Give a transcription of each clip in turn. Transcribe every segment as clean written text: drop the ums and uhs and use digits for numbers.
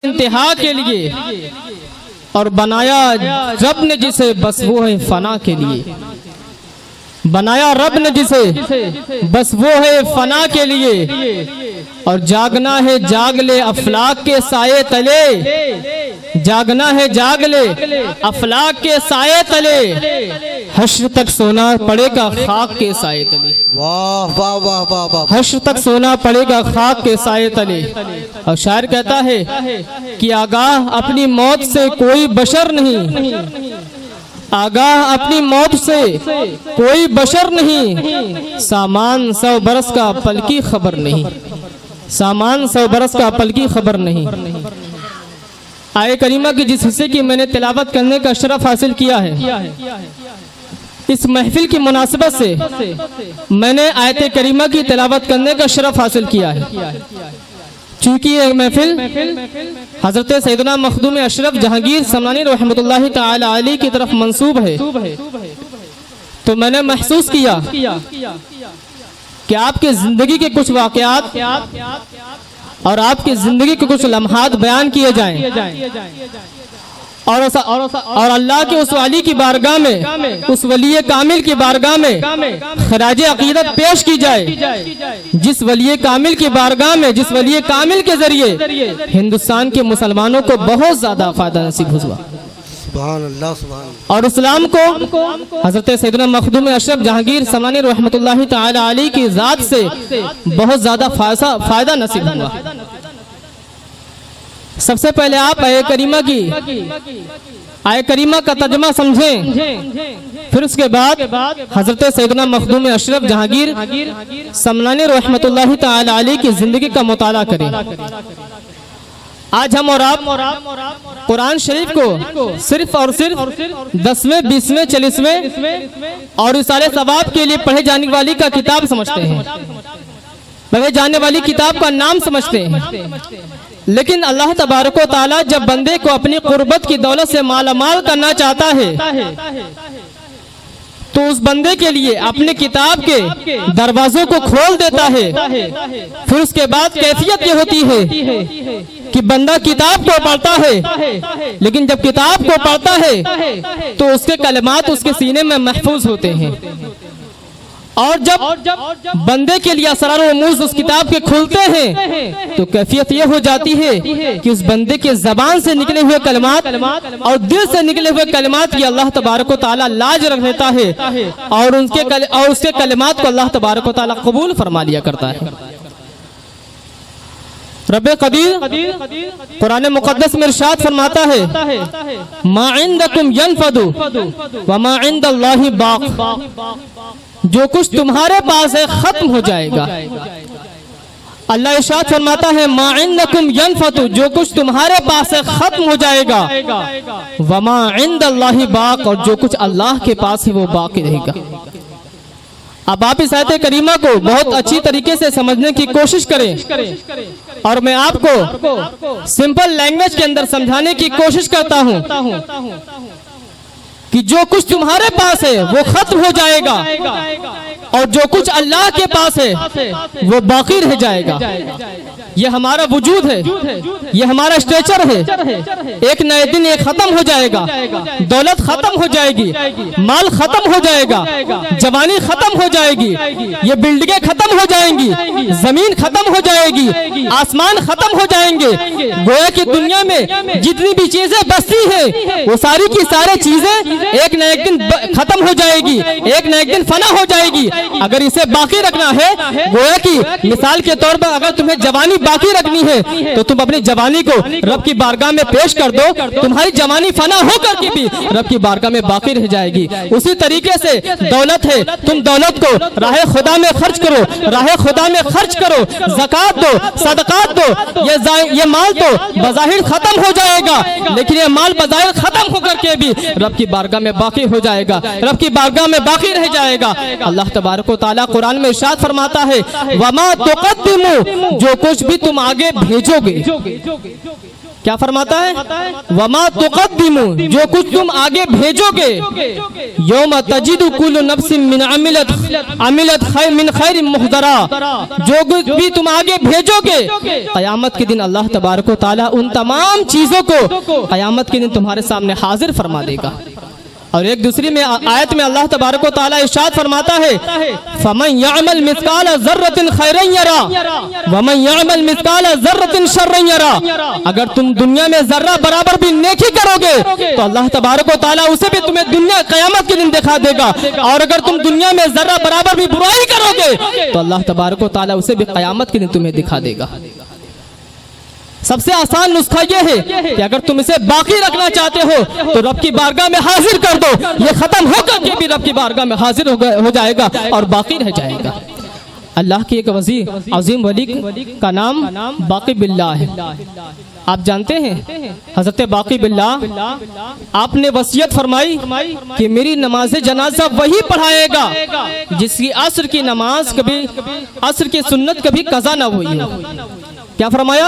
इंतहा के लिए और बनाया रब ने जिसे बस वो है फना के लिए। बनाया रब ने जिसे बस वो है फना के लिए। और जागना है जाग ले अफलाक के साये तले। जागना है जाग ले अफलाक के साये तले। हश्र तक सोना पड़ेगा खाक के साये तले। वाह वाह वाह वाह वाह। हश्र तक सोना पड़ेगा खाक के साये तले। और शायर कहता है कि आगाह अपनी मौत से कोई बशर नहीं। आगाह अपनी मौत से कोई बशर नहीं। सामान 100 बरस का पल की खबर नहीं। सामान 100 बरस का पल की खबर नहीं। आये करीमा की जिस हिस्से की मैंने तिलावत करने का शरफ हासिल किया है, इस महफिल की मुनासिबत से मैंने आयत करीमा की तिलावत करने का शरफ हासिल किया है। चूंकि ये महफिल हजरत सैयदना मखदूम अशरफ जहांगीर समनानी रहमतुल्लाहि ताला अलैह की तरफ मंसूब है, तो मैंने महसूस किया कि आपकी जिंदगी के कुछ वाकयात और आपकी जिंदगी के कुछ लम्हात बयान किए जाएं और अल्लाह के उस वाली की बारगाह में, उस वली कामिल की बारगाह में खराज अकीदत पेश की जाए। जिस वली कामिल की बारगाह में, जिस वली कामिल के जरिए हिंदुस्तान के मुसलमानों को बहुत ज्यादा फायदा नसीब हुआ। सुभान अल्लाह सुभान अल्लाह। और इस्लाम को हजरत सैयदना मखदूम अशरफ जहांगीर समनानी रहमतुल्लाहि ताला अलैह की जात से बहुत ज्यादा फायदा नसीब हुआ। सबसे पहले आप आये करीमा का तर्जुमा समझें, फिर उसके बाद हजरत सैयदना मखदूम अशरफ जहांगीर समनानी रहमतुल्लाहि ताला अलैह की जिंदगी का मुताला करें। आज हम और आप कुरान शरीफ को सिर्फ और सिर्फ 10वें, 20वें, 40वें और रिसाले सवाब के लिए पढ़े जाने वाली का किताब समझते हैं, पढ़े जाने वाली किताब का नाम समझते हैं। लेकिन अल्लाह तबारक व ताला जब बंदे को अपनी कुर्बत की दौलत से मालामाल करना चाहता है, तो उस बंदे के लिए अपने किताब के दरवाजों को खोल देता है। फिर उसके बाद कैफियत ये होती है कि बंदा किताब को पढ़ता है, लेकिन जब किताब को पढ़ता है तो उसके कलमात उसके सीने में महफूज होते हैं। और जब बंदे के लिए असरार रमूज उस किताब के खुलते हैं तो कैफियत ये हो जाती है कि उस बंदे के जबान से निकले हुए कलमात और दिल से निकले हुए कलमात की अल्लाह तबारक व ताला लाज रख लेता है और उसके कलमात को अल्लाह तबारक व ताला कबूल फरमा लिया करता है। रब्बे कदीर कुरान मुकद्दस में इरशाद फरमाता है, मा इंदकुम यनफदु व मा इंदल्लाहि बाक़। जो कुछ तुम्हारे पास है खत्म हो जाएगा। अल्लाह इरशाद फरमाता है, मा इंदकुम यनफदु, जो कुछ तुम्हारे पास है खत्म हो जाएगा। व मा इंदल्लाहि बाक़, और जो कुछ अल्लाह के पास है वो बाकी रहेगा। अब आप इस आयत करीमा को बहुत अच्छी तरीके से समझने की कोशिश करें और मैं आपको सिंपल लैंग्वेज के अंदर समझाने की कोशिश करता हूं कि जो कुछ तुम्हारे पास है वो खत्म हो जाएगा और जो कुछ अल्लाह के पास है वो बाकी रह जाएगा। ये हमारा वजूद है, ये हमारा स्ट्रेचर है। एक नए दिन ये खत्म हो जाएगा, दौलत खत्म हो जाएगी, माल खत्म हो जाएगा, जवानी खत्म हो जाएगी, ये बिल्डिंगें खत्म हो जाएंगी, जमीन खत्म हो जाएगी, आसमान खत्म हो जाएंगे। गोया की दुनिया में जितनी भी चीजें बसती है वो सारी की सारी चीजें एक न एक दिन खत्म हो जाएगी, एक न एक दिन फना हो जाएगी। अगर इसे बाकी रखना है, गोया की मिसाल के तौर पर अगर तुम्हें जवानी बाकी रखनी है तो तुम अपनी जवानी को रब की बारगाह में पेश कर दो, तुम्हारी जवानी फना होकर के भी रब की बारगाह में बाकी रह जाएगी। उसी तरीके से दौलत है, तुम दौलत को राह खुदा में खर्च करो, राह खुदा में खर्च करो, ज़कात दो, सदकात दो। ये माल तो बज़ाहिर खत्म हो जाएगा, लेकिन ये माल बज़ाहिर खत्म होकर के भी रब की बारगाह में बाकी हो जाएगा, रब की बारगाह में बाकी रह जाएगा। अल्लाह तबारक व तआला कुरान में इरशाद फरमाता है, वमा तुक़द्दिमू, जो कुछ भी तुम आगे भेजोगे, क्या फरमाता है? वमा तुक़द्दिमू, जो कुछ तुम आगे भेजोगे, यौम तजिदु कुल्लु नफ्सिन मिन अमिलत मिन खैरिन मुहदरा, जो कुछ भी तुम आगे भेजोगे, क़यामत के दिन अल्लाह तबारक व तआला उन तमाम चीजों को क़यामत के दिन तुम्हारे सामने हाजिर फरमा देगा। और एक दूसरी में आयत में अल्लाह तबारक व तआला इरशाद फरमाता है, फमन यअमल मिस्काल ज़र्रतिन खैरन यरा वमन यअमल मिस्काल ज़र्रतिन शर्रन यरा। अगर तुम दुनिया में जर्रा बराबर भी नेकी करोगे तो अल्लाह तबारक व तआला उसे भी तुम्हें दुनिया क़यामत के दिन दिखा देगा, और अगर तुम दुनिया में जर्रा बराबर भी बुराई करोगे तो अल्लाह तबारक व तआला उसे भी क़यामत के दिन तुम्हें दिखा देगा। सबसे आसान नुस्खा ये है कि अगर तुम इसे बाकी रखना चाहते हो तो रब की बारगाह में हाजिर कर दो, ये खत्म होकर के भी रब की बारगाह में हाजिर हो जाएगा और बाकी रह जाएगा। अल्लाह की एक वज़ी अजीम वली का नाम बाकी बिल्लाह है। आप जानते हैं हजरत बाकी बिल्लाह आपने वसीयत फरमाई कि मेरी नमाज जनाजा वही पढ़ाएगा जिसकी असर की नमाज कभी, असर की सुन्नत कभी कज़ा ना हुई हो। क्या फरमाया?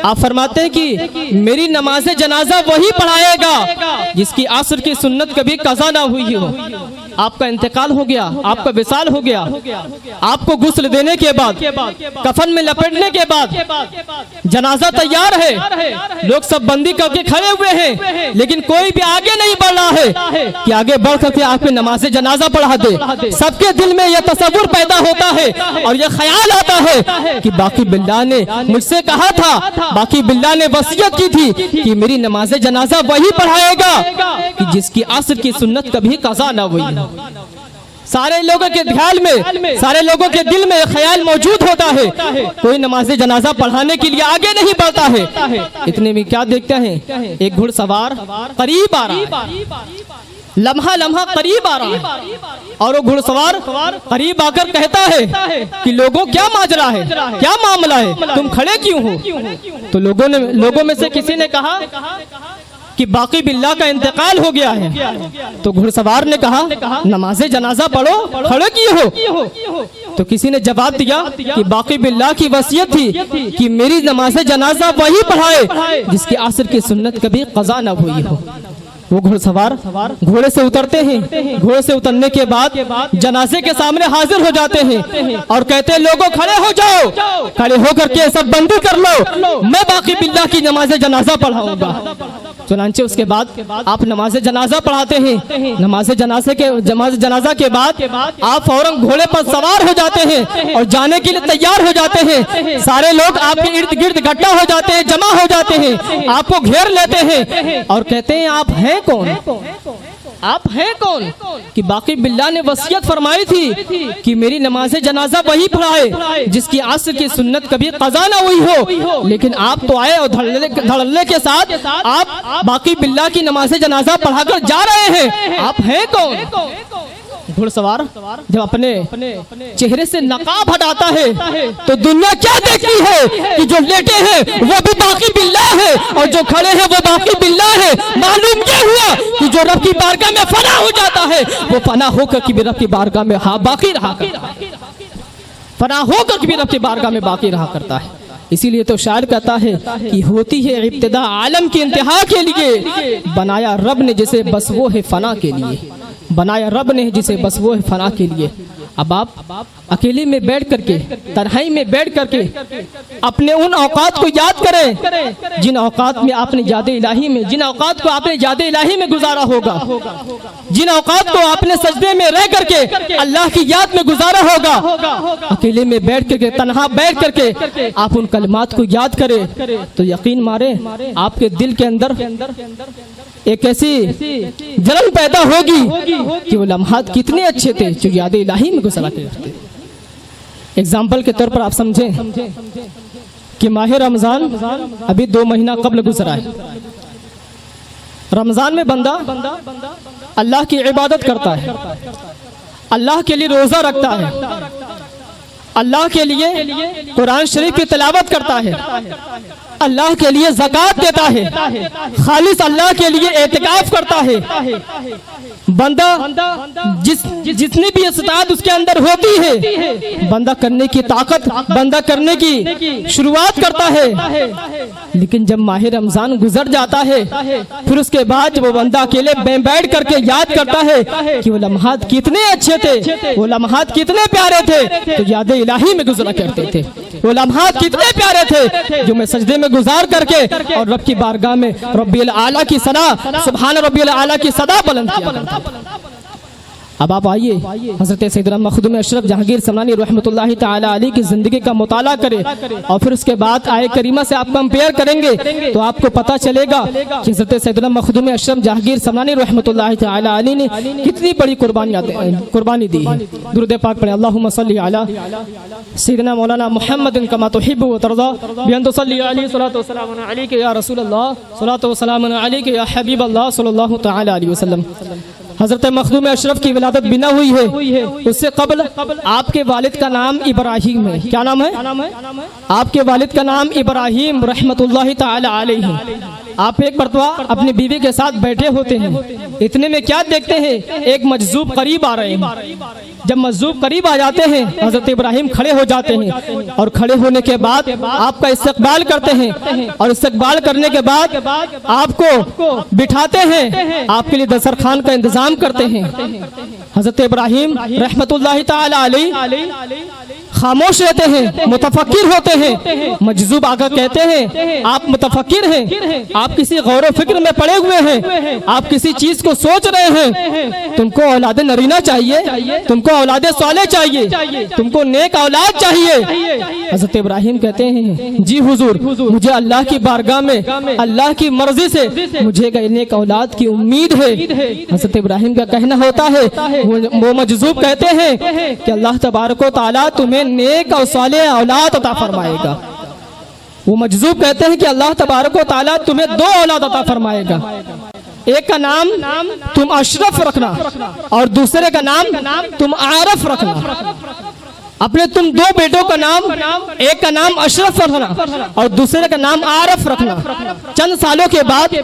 आप फरमाते हैं कि मेरी नमाज जनाजा वही पढ़ाएगा जिसकी असर की सुन्नत कभी कज़ा ना हुई हो। आपका इंतकाल हो गया, आपका विसाल हो गया, आपको गुस्ल देने के बाद, कफन में लपेटने के बाद, जनाजा तैयार है, लोग सब बंदी करके खड़े हुए हैं, लेकिन कोई भी आगे नहीं बढ़ रहा है कि आगे बढ़ करके आपके नमाज जनाजा पढ़ा दे। सबके दिल में यह तसव्वुर पैदा होता है और यह ख्याल आता है कि बाकी बिल्लाह ने मुझसे कहा था, बाकी बिल्लाह ने वसीयत की थी कि मेरी नमाज जनाजा वही पढ़ाएगा कि जिसकी असर की सुन्नत कभी कज़ा ना हुई। सारे लोगों के ख्याल में, सारे लोगों के दिल में ख्याल मौजूद होता है, कोई नमाज जनाजा पढ़ाने के लिए आगे नहीं बढ़ता है। इतने में क्या देखते हैं, एक घुड़सवार करीब आ रहा है, लम्हा लम्हा करीब आ रहा है, और वो घुड़सवार करीब आकर कहता है कि लोगों क्या माजरा है, क्या मामला है, तुम खड़े क्यों हो? तो लोगों में से किसी ने कहा कि बाकी बिल्लाह का इंतकाल हो गया है। तो घुड़सवार ने कहा नमाज जनाजा पढ़ो, खड़े क्यों हो? तो किसी ने जवाब दिया कि बाकी बिल्लाह की वसीयत थी कि मेरी नमाज जनाजा वही पढ़ाए जिसकी असर की सुन्नत कभी कज़ा न हुई हो। वो घुड़सवार घोड़े से उतरते हैं, घोड़े से उतरने के बाद जनाजे के सामने हाजिर हो जाते हैं और कहते हैं लोगों खड़े हो जाओ, खड़े होकर के सब बंदी कर लो, मैं बाकी बिल्लाह की नमाज जनाजा पढ़ाऊंगा। चुनांचे उसके बाद आप नमाज जनाजा पढ़ाते हैं। नमाज जनाजा के बाद आप फौरन घोड़े पर सवार हो जाते हैं और जाने के लिए तैयार हो जाते हैं। सारे लोग आपके इर्द गिर्द इकट्ठा हो जाते हैं, जमा हो जाते हैं, आपको घेर लेते हैं और कहते हैं आप हैं कौन? आप हैं कौन? कि बाकी बिल्लाह ने वसीयत फरमाई थी कि मेरी नमाज जनाजा वही पढ़ाए जिसकी असर की सुन्नत कभी कज़ा ना हुई हो, लेकिन आप तो आए और धड़ल्ले के साथ आप बाकी बिल्लाह की नमाज जनाजा पढ़ाकर जा रहे हैं, आप हैं कौन? घुड़सवार जब अपने चेहरे से नकाब हटाता है तो दुनिया क्या देखती है कि जो लेटे हैं वो भी बाकी बिल्लाह है और जो खड़े हैं वो बाकी बिल्लाह है। मालूम क्या हुआ कि जो रब की बारगाह में फना हो जाता है वो फना होकर कि रब की बारगाह में बाकी रहा करता है, फना होकर कि रब की बारगाह में बाकी रहा करता है। इसीलिए तो शायर कहता है कि होती है इब्तिदा आलम की इंतहा के लिए, बनाया रब ने जिसे बस वो है फना के लिए, बनाया रब ने जिसे बस वो है फना के लिए। अब आप अकेले में बैठ करके, तन्हाई में बैठ करके अपने उन औकात को याद करें जिन औकात में आपने याद इलाही में, जिन औकात को आपने याद इलाही में गुजारा होगा, जिन औकात को आपने सजदे में रह करके अल्लाह की याद में गुजारा होगा। अकेले में बैठ करके, तन्हा बैठ करके आप उन कलमात को याद करें तो यकीन मारे आपके दिल के अंदर एक ऐसी जलन पैदा होगी कि वो लम्हात कितने अच्छे थे जो याद इलाही में गुजरा करते। एग्जाम्पल के तौर पर आप समझें कि माह रमजान अभी 2 महीना कब्ल गुजरा है। रमजान में बंदा अल्लाह की इबादत करता है, अल्लाह के लिए रोजा रखता है, अल्लाह के लिए कुरान शरीफ की तिलावत करता है, अल्लाह के लिए ज़कात देता है, खालिस अल्लाह के लिए एतिकाफ करता है। बंदा जितनी भी इस्तात उसके अंदर होती है, बंदा करने की ताकत, बंदा करने की शुरुआत करता है। लेकिन जब माह रमजान गुजर जाता है, फिर उसके बाद जब वो बंदा अकेले बैठ करके याद करता है कि वो लम्हात कितने अच्छे थे, वो लम्हात कितने प्यारे थे, तो याद इलाही में गुजरा करते थे। वो लम्हात कितने प्यारे थे जो मैं सजदे में गुजार करके और रब की बारगाह में रब्बिल आला की सना, सुभान रब्बिल आला की सदा बुलंद किया करता था। अब आप आइए हज़रत सैयदना मखदूम अशरफ जहांगीर समनानी रहमतुल्लाहि ताला अलैह की जिंदगी का मुताला करें और फिर उसके बाद आए करीमा से आप कंपेयर करेंगे तो आपको पता चलेगा कि हज़रत सैयदना मखदूम अशरफ जहांगीर समनानी रहमतुल्लाहि ताला अलैह ने कितनी बड़ी कुर्बानी दी है। दुरूद पाक पढ़े, अल्लाहुम्मा सल्ली अला सैयदना मौलाना मुहम्मद कमा तुहिब्बु व तर्दा बिअन तुसल्ली अलैहि सलातो व सलाम अलैका या रसूल अल्लाह सलातो व सलाम अलैका या हबीब अल्लाह सल्लल्लाहु तआला अलैहि वसल्लम। हजरत मखदूम अशरफ की विलादत बिना हुई है, उससे कबल आपके वालिद का नाम इब्राहिम है। क्या नाम है? आपके वालिद का नाम इब्राहिम रहमतुल्लाहि ताला अलैह है। आप एक मरतबा अपनी बीवी के साथ बैठे होते हैं, इतने में क्या देखते हैं, एक मजजूब करीब आ रहे हैं। जब मजजूब करीब आ जाते हैं, हजरत इब्राहिम खड़े हो जाते हैं और खड़े होने के बाद आपका इस्तकबाल करते हैं और इस्तकबाल करने के बाद आपको बिठाते हैं, आपके लिए दस्तरखान का इंतजाम करते हैं। हजरत इब्राहिम रहमतुल्लाहि ताला अलैह खामोश रहते हैं, मुतफक्किर होते हैं। मजजूब आकर कहते हैं आप मुतफक्किर हैं, आप किसी गौर फिक्र में पड़े हुए हैं, आप किसी चीज को सोच रहे हैं। तुमको औलाद नरीना चाहिए, तुमको औलाद साले चाहिए, तुमको नेक औलाद चाहिए। हजरत इब्राहिम कहते हैं जी हुजूर, मुझे अल्लाह की बारगाह में अल्लाह की मर्जी से मुझे नेक औलाद की उम्मीद है। हजरत इब्राहिम का कहना होता है, वो मजजूब कहते हैं कि अल्लाह तबारक व तआला तुम्हें नेक और सालेह औलाद अता फरमाएगा। वो मजजूब कहते हैं कि अल्लाह तबारक व तआला तुम्हें 2 औलाद अता फरमाएगा। एक का नाम तुम अशरफ रखना और दूसरे का नाम तुम आरफ रखना। अपने तुम 2 बेटों का नाम, एक का नाम अशरफ रखना और दूसरे का नाम आरफ रखना। चंद सालों के बाद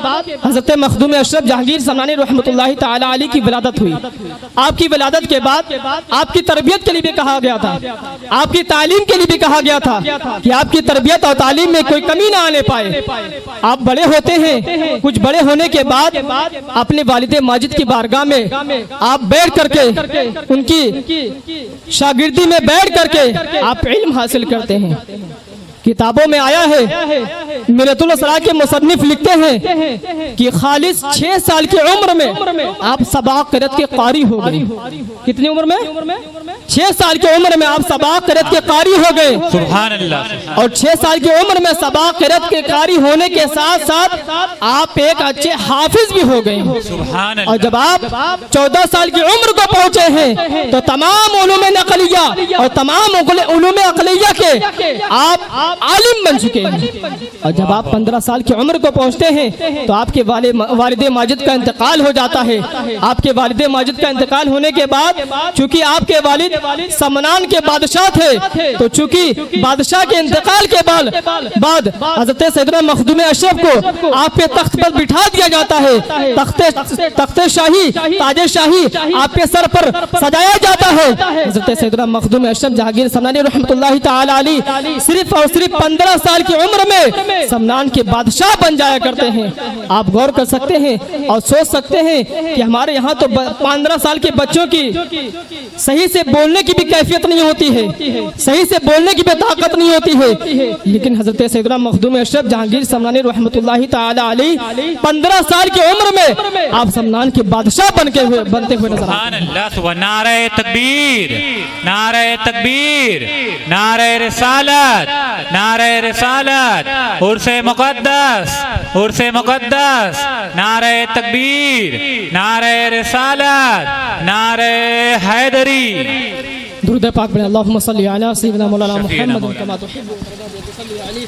हजरत मखदूम अशरफ जहांगीर समनानी रहमतुल्लाहि ताला अलैह की विलादत हुई। आपकी विलादत के बाद आपकी तरबियत के लिए भी कहा गया था, आपकी तालीम के लिए भी कहा गया था कि आपकी तरबियत और तालीम में कोई कमी ना आने पाए। आप बड़े होते हैं, कुछ बड़े होने के बाद अपने वालिद माजिद की बारगाह में आप बैठ करके उनकी शागिर्दी में बैठ करके आप इल्म हासिल करते हैं। किताबों में आया है, मिरतुल असरार के मुसन्निफ लिखते हैं कि खालिस 6 साल की उम्र में आप सबाक क़िरात के कारी हो गए। कितनी उम्र में? 6 साल की उम्र में आप सबाक क़िरात के कारी हो गए। सुभान अल्लाह। और 6 साल की उम्र में सबाक क़िरात के कारी होने के साथ साथ आप एक अच्छे हाफिज भी हो गए। सुभान अल्लाह। और जब आप 14 साल की उम्र को पहुंचे हैं तो तमाम उलूम नक़लिया और तमाम उलूम अक़लिया के आप आलिम बन चुके हैं। और जब आप 15 साल की उम्र को पहुंचते हैं तो आपके वालिद माजिद का इंतकाल हो जाता है। आपके वालिद माजिद का इंतकाल होने के बाद चूंकि आपके वालिद समनान के बादशाह थे, तो चूंकि बादशाह के इंतकाल के बाद हजरत सैयदना मखदूम अशरफ को आप पे तख्त पर बिठा दिया जाता है। तख्ते शाही, ताजे शाही आपके सर पर सजाया जाता है। हजरत सैयदना मखदूम अशरफ जहांगीर समनानी रहमतुल्लाहि ताला अलैह सिर्फ और सिर्फ 15 साल की उम्र में समनान के बादशाह बन जाया करते हैं। आप गौर कर सकते हैं और सोच सकते हैं कि हमारे यहाँ तो 15 साल के बच्चों की सही से बोलने की भी कैफियत नहीं होती है, सही से बोलने की भी ताकत नहीं होती है। लेकिन हजरत सैयदना मखदूम अशरफ जहांगीर समनानी रहमतुल्लाहि ताला अलैह 15 साल की उम्र में आप समनान के बादशाह बनते हुए नजर आते हैं। नारे तकबीर, नारे तकबीर, नारे रिसालत, नारे रिसालत, उर्से मुक़द्दस, उर्से मुक़द्दस, नारे तकबीर, नारे रिसालत, नारे हैदरी। दुरूद पाक पढ़ें, अल्लाहुम्मा सल्ली अला सय्यिदिना मौलाना मुहम्मद कमा तुहिब्बु व तुरदी।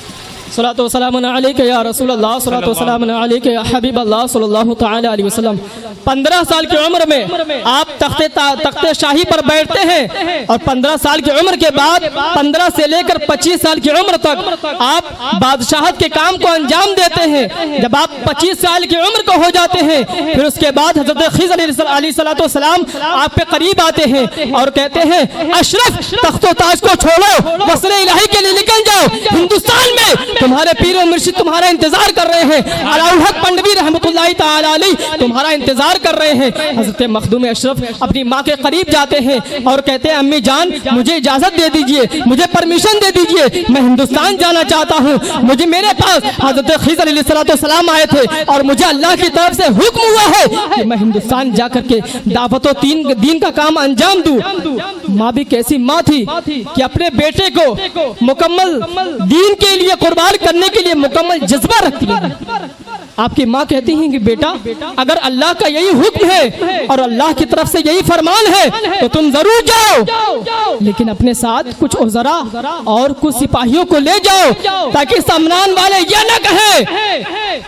सलातो वसलाम अलैका या रसूल अल्लाह, सलातो वसलाम अलैका या हबीब अल्लाह सल्लल्लाहु तआला अलैहि वसल्लम। 15 साल की उम्र में आप तख्ते शाही पर बैठते हैं और 15 साल की उम्र के बाद 15 से लेकर 25 साल की उम्र तक आप बादशाहत के काम को अंजाम देते हैं। जब आप 25 साल की उम्र को हो जाते हैं, फिर उसके बाद हजरत खिज़र अलैहिस्सलातु वस्सलाम आप पे करीब आते हैं और कहते हैं अशरफ तख्तो ताज को छोड़ो, वस्ल इलाही के लिए निकल जाओ, हिंदुस्तान में तुम्हारे पीर और मुर्शिद तुम्हारा इंतजार कर रहे हैं। अलाउल हक पंडवी रहमतुल्लाहि ताला अलैह तुम्हारा इंतजार कर रहे हैं। हजरत मखदूम अशरफ अपनी माँ के करीब जाते हैं और कहते हैं अम्मी जान मुझे इजाजत दे दीजिए, मुझे परमिशन दे दीजिए, मैं हिंदुस्तान जाना चाहता हूँ। मुझे मेरे पास हजरत खिज़र अलैहिस्सलाम आए थे और मुझे अल्लाह की तरफ से हुक्म हुआ है कि मैं हिंदुस्तान जाकर के दावत व दीन का काम अंजाम दूं। माँ भी कैसी माँ थी कि अपने बेटे को मुकम्मल दीन के लिए कुर्बान करने के लिए मुकम्मल जज्बा रखती है। आपकी माँ कहती हैं कि बेटा अगर अल्लाह का यही हुक्म है और अल्लाह की तरफ से यही फरमान है तो तुम जरूर जाओ, लेकिन अपने साथ कुछ उज़रा और कुछ सिपाहियों को ले जाओ ताकि समनान वाले ये न कहे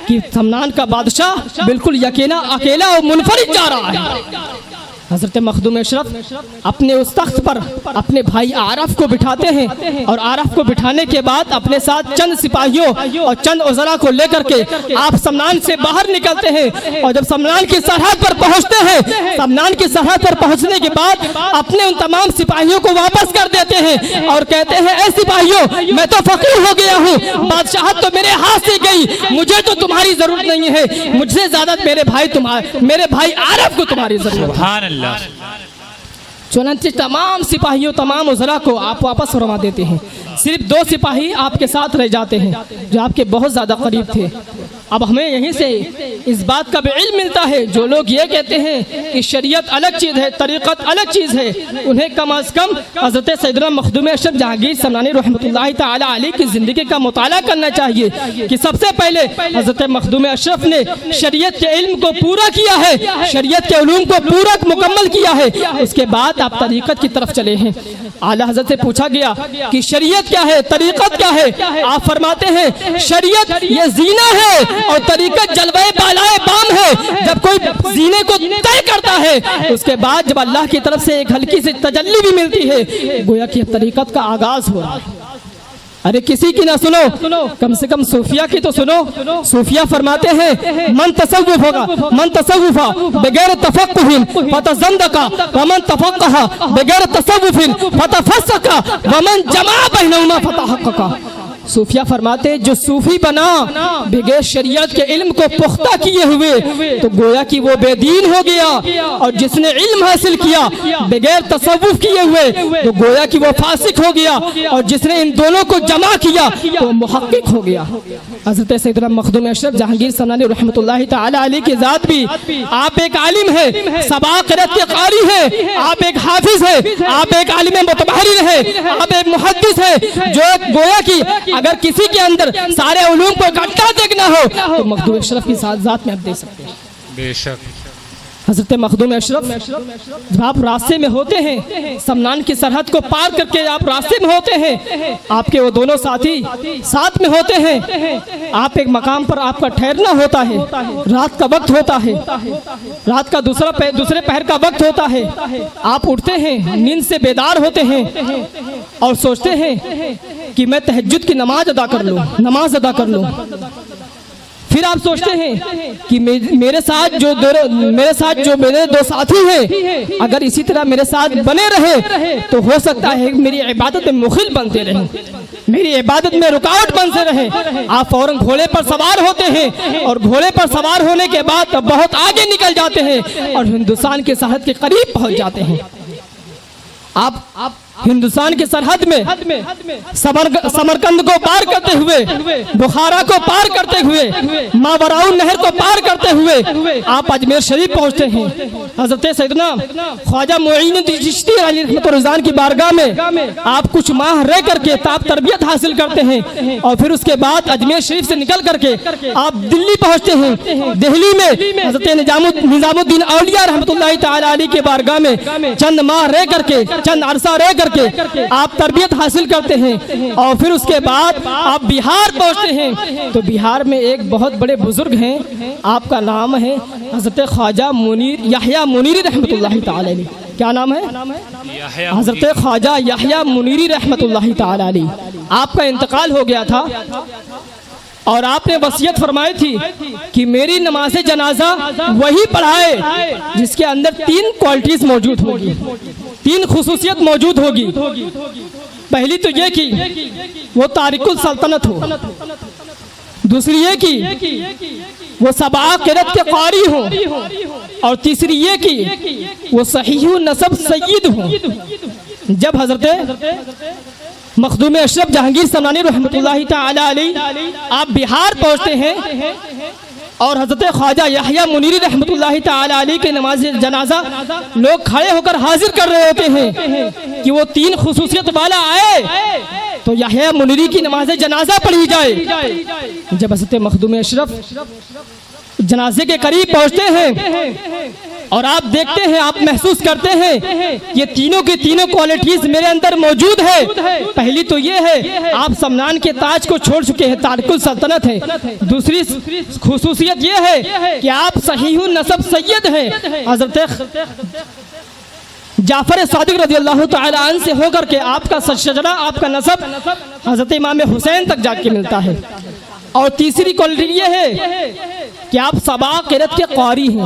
कि समनान का बादशाह बिल्कुल अकेला और मुनफरिद जा रहा है। हजरत मखदूम अशरफ अपने उस तख्त पर अपने भाई आरफ को बिठाते हैं और आरफ को बिठाने के बाद अपने साथ चंद सिपाहियों और चंद उज़रा को लेकर के आप समनान से बाहर निकलते हैं। और जब समनान की सरहद पर पहुंचते हैं, समनान की सरहद पर पहुंचने के बाद अपने उन तमाम सिपाहियों को वापस कर देते हैं और कहते हैं ऐ सिपाहियों मैं तो फकीर हो गया हूँ, बादशाहत तो मेरे हाथ से गई, मुझे तो तुम्हारी जरूरत नहीं है, मुझसे ज्यादा मेरे भाई आरफ को तुम्हारी जरूरत है। चुनांचे तमाम सिपाहियों तमाम उज़रा को आप वापस फरमा देते हैं। सिर्फ 2 सिपाही आपके साथ रह जाते हैं जो आपके बहुत ज़्यादा करीब थे। अब हमें यहीं से इस बात का भी इल्म मिलता है जो लोग ये कहते हैं कि शरीयत अलग चीज़ है, तरीक़त अलग चीज़ है, उन्हें कम अज़ कम हज़रत सैयदना मखदूम अशरफ जहांगीर समनानी रहमतुल्लाहि ताला अलैह की ज़िंदगी का मुताला करना चाहिए कि सबसे पहले हज़रत मखदूम अशरफ ने शरीयत के इल्म को पूरा किया है, शरीयत के उलूम को पूरा मुकम्मल किया है, उसके बाद आप तरीक़त की तरफ चले हैं। आला हज़रत से पूछा गया कि शरीयत क्या है, तरीक़त क्या है? आप फरमाते हैं शरीयत ये जीना है और तरीक़त जलवे बालाए बाम है। जब कोई जीने को तय करता है उसके बाद जब अल्लाह की तरफ से एक हल्की सी तजल्ली भी मिलती है, गोया कि तरीक़त का आगाज हो रहा है। अरे किसी की ना सुनो, कम से कम सूफिया की तो सुनो। सूफिया फरमाते हैं मन तसव्वुफा बगैर तफक्कुहिन फतज़ंदका वमन तफक्कहा बगैर तसव्वुफिन फतफस्सका वमन जमा बैनहुमा फतहक्कका। सूफिया फरमाते हैं जो सूफी बना बगैर शरीयत के इल्म को पुख्ता किए हुए तो गोया कि वो बेदीन हो गया, और जिसने इल्म हासिल किया बगैर तसव्वुफ किए हुए तो गोया कि वो फासिक हो गया, और जिसने इन दोनों को जमा किया तो मुहक्किक हो गया। हज़रत सैयदना मखदूम अशरफ जहांगीर समनानी रहमतुल्लाहि ताला अलैह की ज़ात भी, आप एक आलिम है, सबा क़िरात के क़ारी है, आप एक हाफिज है, आप एक आलिम मुतबहरिर है, आप एक मुहद्दिस है, जो गोया कि अगर किसी के अंदर सारे उलूम को इकट्ठा देखना हो तो मखदूम अशरफ की ज़ात में आप देख सकते हैं। बेशक हज़रत मखदूम अशरफ जब आप रास्ते में होते हैं, समनान की सरहद को पार करके आप रास्ते में होते हैं, आपके वो दोनों साथी साथ में होते हैं, आप एक मकाम पर आपका ठहरना होता है, रात का वक्त होता है, रात का दूसरे पहर का वक्त होता है, आप उठते हैं, नींद से बेदार होते हैं और सोचते हैं कि मैं तहज्जुद की नमाज अदा कर लूं। फिर आप सोचते हैं कि मेरे साथ जो मेरे 2 साथी हैं अगर इसी तरह मेरे साथ बने रहे तो हो सकता है मेरी इबादत में मुखिल बनते रहें, मेरी इबादत में रुकावट बनते रहे। आप फौरन घोड़े पर सवार होते हैं और घोड़े पर सवार होने के बाद बहुत आगे निकल जाते हैं और हिंदुस्तान के सरहद के करीब पहुंच जाते हैं। आप हिंदुस्तान की सरहद में समरकंद को पार करते हुए, बुखारा को पार करते हुए, मावराउ नहर को पार करते हुए आप अजमेर शरीफ पहुंचते हैं। हजरत सैयदना ख्वाजा मुईनुद्दीन चिश्ती रहमतुल्लाह की बारगाह में आप कुछ माह रह करके ताब तरबियत हासिल करते हैं और फिर उसके बाद अजमेर शरीफ से निकल करके आप दिल्ली पहुंचते हैं। दिल्ली में हजरत निजामुद्दीन औलिया रहमतुल्लाह ताला अलैह के बारगाह में चंद माह रह करके, चंद अरसा रह करके आप तरबियत हासिल करते हैं और फिर उसके बाद आप बिहार पहुंचते हैं। तो बिहार में एक बहुत बड़े बुजुर्ग हैं, आपका नाम है हजरत ख्वाजा मुनीर याह्या मुनीरी रहमतुल्लाहि ताला अलैह। क्या नाम है? हजरत ख्वाजा याह्या मुनीरी रहमतुल्लाहि ताला अलैह। आपका इंतकाल हो गया था और आपने वसीयत फरमाई थी कि मेरी नमाज जनाजा वही पढ़ाए जिसके अंदर 3 क्वालिटीज मौजूद होगी, 3 खुसूसियत मौजूद होगी। पहली तो ये कि वो तारिकुल सल्तनत हो, दूसरी ये कि वो सबा क़िरात के क़ारी हो, और तीसरी ये कि वो सहीह नसब सय्यद हो। जब हजरत मखदूम अशरफ जहांगीर समनानी रहमतुल्लाहि ताला अलैह आप बिहार पहुंचते हैं और हजरत ख्वाजा याह्या मुनीरी रहमतुल्लाहि ताला अलैह के नमाज जनाजा लोग खड़े होकर हाजिर कर रहे होते हैं कि वो 3 खुसूसियत वाला आए तो याह्या मुनीरी की नमाज जनाजा पढ़ी जाए। जब हजरत मखदूम अशरफ जनाजे के करीब पहुंचते हैं और आप देखते हैं, आप महसूस करते हैं ये तीनों की तीनों क्वालिटीज मेरे अंदर मौजूद है। पहली तो ये है आप समनान के ताज को छोड़ चुके हैं, तारिकुल सल्तनत है। दूसरी खुसूसियत ये है कि आप सहीह नसब सय्यद हैं। हजरत जाफर सादिक रज़ी अल्लाह तआला अन्हु से होकर के आपका शजरा, आपका नसब हजरत इमाम हुसैन तक जाके मिलता है। और तीसरी क्वालिटी ये है कि आप सबा क़िरात के क़ारी हैं।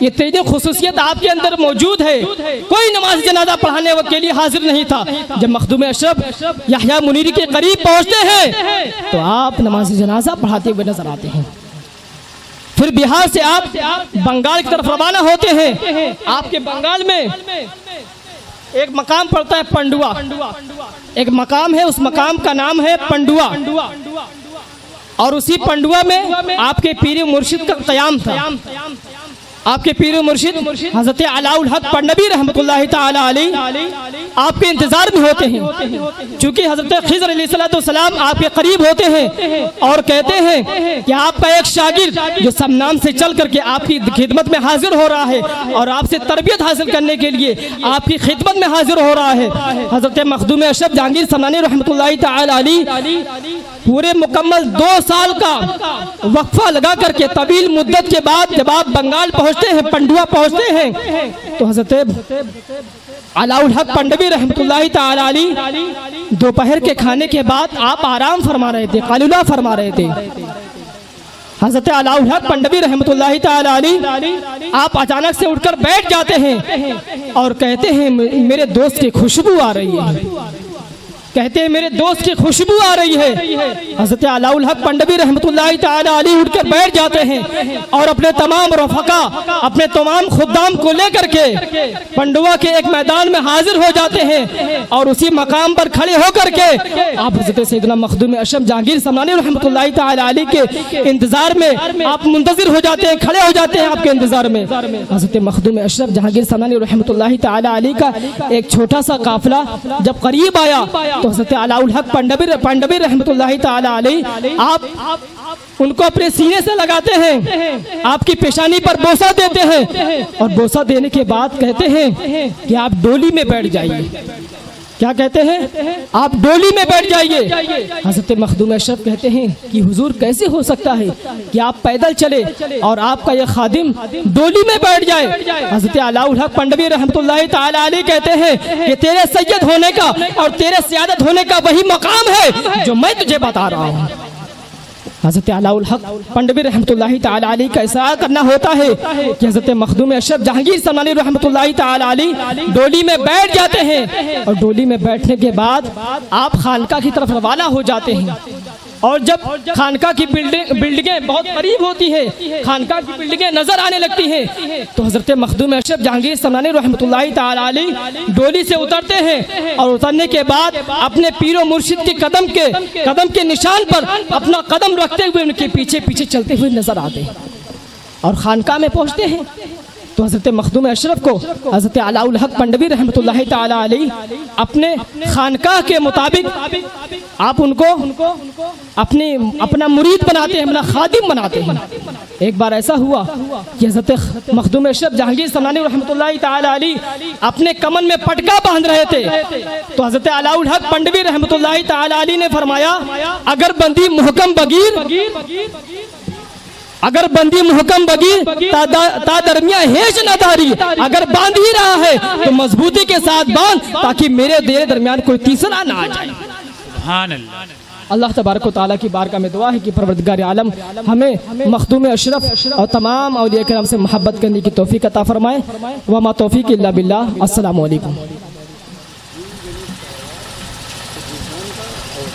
ये 3 खुसूसियत आपके अंदर मौजूद है। कोई नमाज जनाजा पढ़ाने के लिए हाजिर नहीं था। जब मखदूम अशरफ याह्या मुनीरी के करीब पहुंचते हैं तो आप नमाज जनाजा पढ़ाते हुए नजर आते हैं। फिर बिहार से आप बंगाल की तरफ रवाना होते हैं। आपके बंगाल में एक मकाम पड़ता है पंडुआ, एक मकाम है, उस मकाम का नाम है पंडुआ। और उसी पंडुआ में आपके पीर मुर्शिद का क़याम था। आपके पीर मुर्शिद हजरत अलाउल हक पन्नवी रहमतुल्लाहि ताला अलैह आपके इंतजार में होते हैं। चूंकि हजरत खिज़र अलैहिस्सलाम आपके करीब होते हैं और कहते हैं कि आपका एक शागिर्द जो समनान से चल करके आपकी खिदमत में हाजिर हो रहा है और आपसे तरबियत हासिल करने के लिए आपकी खिदमत में हाजिर हो रहा है। हजरत मखदूम अशरफ जहांगीर समनानी रहमतुल्लाहि ताला अलैह पूरे मुकम्मल 2 साल का वक्फा लगा करके तवील मुद्दत के बाद जब आप बंगाल पहुंचते हैं, पंडुआ पहुंचते हैं, तो हजरत अलाउल हक पन्नवी रहमतुल्लाहि ताला अलैह दोपहर के खाने के बाद आप आराम फरमा रहे थे, कालूला फरमा रहे थे। हजरत अलाउल हक पन्नवी रहमतुल्लाहि ताला अलैह आप अचानक से उठकर बैठ जाते हैं और कहते हैं मेरे दोस्त की खुशबू आ रही है, कहते हैं मेरे दोस्त की खुशबू आ रही है। हजरत अलाउल हक पन्नवी रहमतुल्लाहि ताला अलैह उठकर बैठ जाते हैं और अपने तमाम रफ़क़ा, अपने तमाम खुद्दाम को लेकर के पंडुआ के एक मैदान में हाजिर हो जाते हैं और उसी मकाम पर खड़े होकर के आप हजरत सैयदना मखदूम अशरफ जहांगीर समनानी रहमतुल्लाहि ताला अलैह के इंतजार में आप मुंतजिर हो जाते हैं, खड़े हो जाते हैं आपके इंतजार में। हजरत मखदूम अशरफ जहांगीर समनानी रहमतुल्लाहि ताला अलैह का एक छोटा सा काफिला जब करीब आया तो हज़रत अलाउल हक पन्नवी रहमतुल्लाहि ताला अलैह आप उनको अपने सीने से लगाते हैं, आपकी पेशानी पर बोसा देते हैं और बोसा देने के बाद कहते हैं कि आप डोली में बैठ जाइए। क्या कहते हैं? आप डोली में बैठ जाइए। हज़रत मखदूम अशरफ कहते हैं कि हुजूर कैसे हो सकता है कि आप पैदल चले और आपका यह खादिम डोली में बैठ जाए। हज़रत अलाउल हक पन्नवी रहमतुल्लाहि ताला अलैह कहते हैं कि तेरे सैयद होने का और तेरे सियादत होने का वही मकाम है जो मैं तुझे बता रहा हूँ। हज़रत अलाउल हक पन्नवी रहमतुल्लाहि ताला अलैह का इशारा करना होता है कि हज़रत मखदूम अशरफ जहांगीर समनानी रहमतुल्लाहि ताला अलैह डोली में बैठ जाते हैं और डोली में बैठने के बाद आप खानका की तरफ रवाना हो जाते हैं। और जब खानका की बिल्डिंगें बहुत करीब होती है, खानका की बिल्डिंगें नजर आने लगती हैं, तो हजरत मखदूम अशरफ जहांगीर समनानी रहमतुल्लाहि ताला अलैह डोली से उतरते हैं और उतरने के बाद अपने पीरो मुर्शिद के कदम के निशान पर अपना कदम रखते हुए उनके पीछे पीछे चलते हुए नजर आते हैं और खानका में पहुंचते हैं। तो हज़रत मखदूम अशरफ को हज़रत अलाउल हक पंडवी रहमतुल्लाहि ताला अलैह अपने खानकाह के मुताबिक आप उनको अपना मुरीद बनाते हैं, अपना खादिम बनाते हैं। एक बार ऐसा हुआ कि हज़रत मखदूम अशरफ जहांगीर समनानी रहमतुल्लाहि ताला अलैह अपने कमन में पटका बांध रहे थे, तो हज़रत अलाउल हक पंडवी रहमतुल्लाहि ताला अलैह ने फरमाया, अगर बंदी मुहकम बगीर ता दरमिया हेज न तारी, अगर बांध ही रहा है तो मजबूती के साथ बांध, ताकि मेरे तेरे दरमियान कोई तीसरा ना आ जाए। सुभान अल्लाह। अल्लाह तबारक व तआला की बारगाह में दुआ है कि परवरदिगार आलम हमें मखदूम अशरफ और तमाम औलिया किराम से मोहब्बत करने की तौफीक अता फरमाए। वमा तौफीक इल्ला बिल्लाह। अस्सलामु अलैकुम।